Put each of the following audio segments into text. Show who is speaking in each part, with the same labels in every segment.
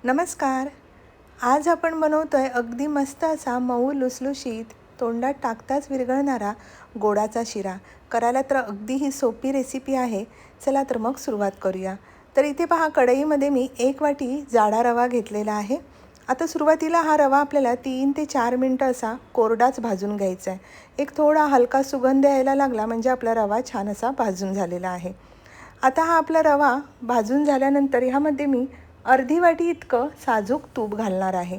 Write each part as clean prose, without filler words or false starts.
Speaker 1: नमस्कार. आज आपण बनवतोय अगदी मस्त असा मऊ लुसलुशीत तोंडात टाकताच विरघळणारा गोडाचा शिरा. करायला तर अगदी ही सोपी रेसिपी आहे. चला तर मग सुरुवात करूया. तर इथे पहा, कढईमध्ये मी 1 वाटी जाडा रवा घेतलेला आहे. आता सुरुवातीला हा रवा आपल्याला 3 ते 4 मिनटं असा कोरडाच भाजून घ्यायचा आहे. एक थोडा हलका सुगंध यायला लागला म्हणजे आपला रवा छान असा भाजून झालेला आहे. आता हा आपला रवा भाजून झाल्यानंतर ह्यामध्ये मी अर्धी वाटी इतकं साजूक तूप घालणार आहे.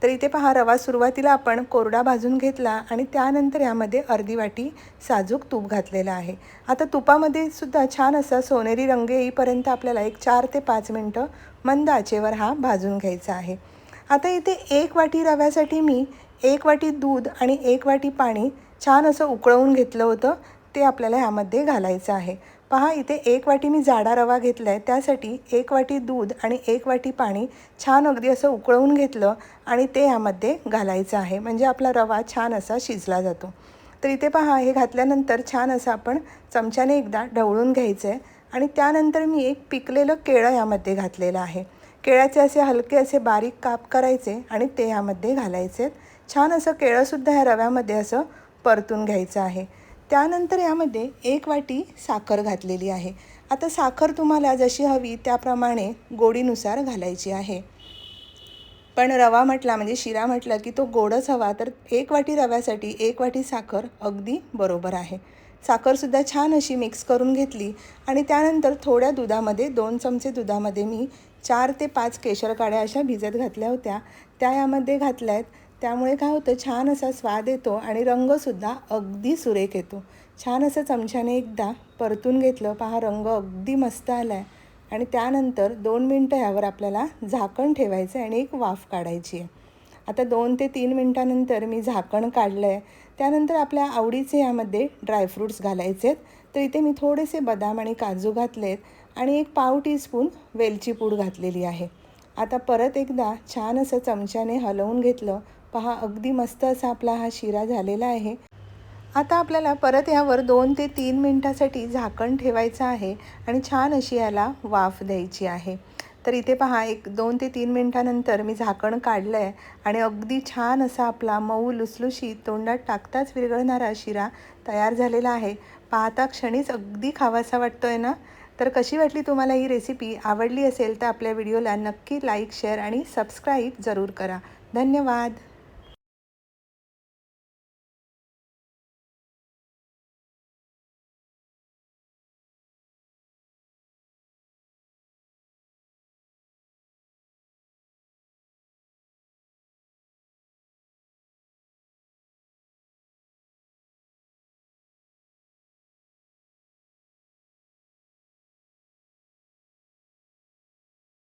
Speaker 1: तर इथे पहा, रवा सुरुवातीला आपण कोरडा भाजून घेतला आणि त्यानंतर यामध्ये अर्धी वाटी साजूक तूप घातलेलं आहे. आता तुपामध्ये सुद्धा छान असा सोनेरी रंग येईपर्यंत आपल्याला एक 4 ते 5 मिनटं मंद आचेवर हा भाजून घ्यायचा आहे. आता इथे 1 वाटी रव्यासाठी मी 1 वाटी दूध आणि 1 वाटी पाणी छान असं उकळवून घेतलं होतं. ते आपल्याला ह्यामध्ये घालायचं आहे. पहा, इथे 1 वाटी मी जाडा रवा घेतला आहे, त्यासाठी 1 वाटी दूध आणि 1 वाटी पाणी छान अगदी असं उकळवून घेतलं आणि ते ह्यामध्ये घालायचं आहे, म्हणजे आपला रवा छान असा शिजला जातो. तर इथे पहा, हे घातल्यानंतर छान असं आपण चमच्याने एकदा ढवळून घ्यायचं आहे आणि त्यानंतर मी एक पिकलेलं केळं यामध्ये घातलेलं आहे. केळ्याचे असे हलके असे बारीक काप करायचे आणि ते ह्यामध्ये घालायचे आहेत. छान असं केळंसुद्धा ह्या रव्यामध्ये असं परतून घ्यायचं आहे. त्यानंतर यामध्ये 1 वाटी साखर घातलेली आहे. आता साखर तुम्हाला जशी हवी त्याप्रमाणे गोडीनुसार घालायची आहे. पण रवा म्हटला म्हणजे शिरा म्हटलं की तो गोडच हवा, तर 1 वाटी रव्यासाठी 1 वाटी साखर अगदी बरोबर आहे. साखरसुद्धा छान अशी मिक्स करून घेतली आणि त्यानंतर थोड्या दुधामध्ये 2 चमचे दुधामध्ये मी 4 ते 5 केशर काड्या अशा भिजत घातल्या होत्या, त्या यामध्ये घातल्या आहेत. त्यामुळे काय होतं, छान असा स्वाद येतो आणि रंगसुद्धा अगदी सुरेख येतो. छान असं चमच्याने एकदा परतून घेतलं. पहा, रंग अगदी मस्त आला आहे आणि त्यानंतर 2 मिनटं ह्यावर आपल्याला झाकण ठेवायचं आहे आणि एक वाफ काढायची आहे. आता 2 ते 3 मिनटानंतर मी झाकण काढलं आहे. त्यानंतर आपल्या आवडीचे यामध्ये ड्रायफ्रूट्स घालायचे आहेत. तर इथे मी थोडेसे बदाम आणि काजू घातलेत आणि एक पाव टीस्पून वेलची पूड घातलेली आहे. आता परत एकदा छान असं चमच्याने हलवून घेतलं. पहा, अगदी मस्त असा आपला हा शिरा झालेला आहे. आता आपल्याला परत यावर 2 ते 3 मिनटासाठी झाकण ठेवायचं आहे आणि छान अशी याला वाफ द्यायची आहे. तर इथे पहा, एक 2 ते 3 मिनटानंतर मी झाकण काढलं आहे आणि अगदी छान असा आपला मऊ लुसलुशीत तोंडात टाकताच विरघळणारा शिरा तयार झालेला आहे. पाहता क्षणीच अगदी खावासा वाटतो आहे ना? तर कशी वाटली तुम्हाला ही रेसिपी? आवडली असेल तर आपल्या व्हिडिओला नक्की लाईक, शेअर आणि सबस्क्राईब जरूर करा. धन्यवाद.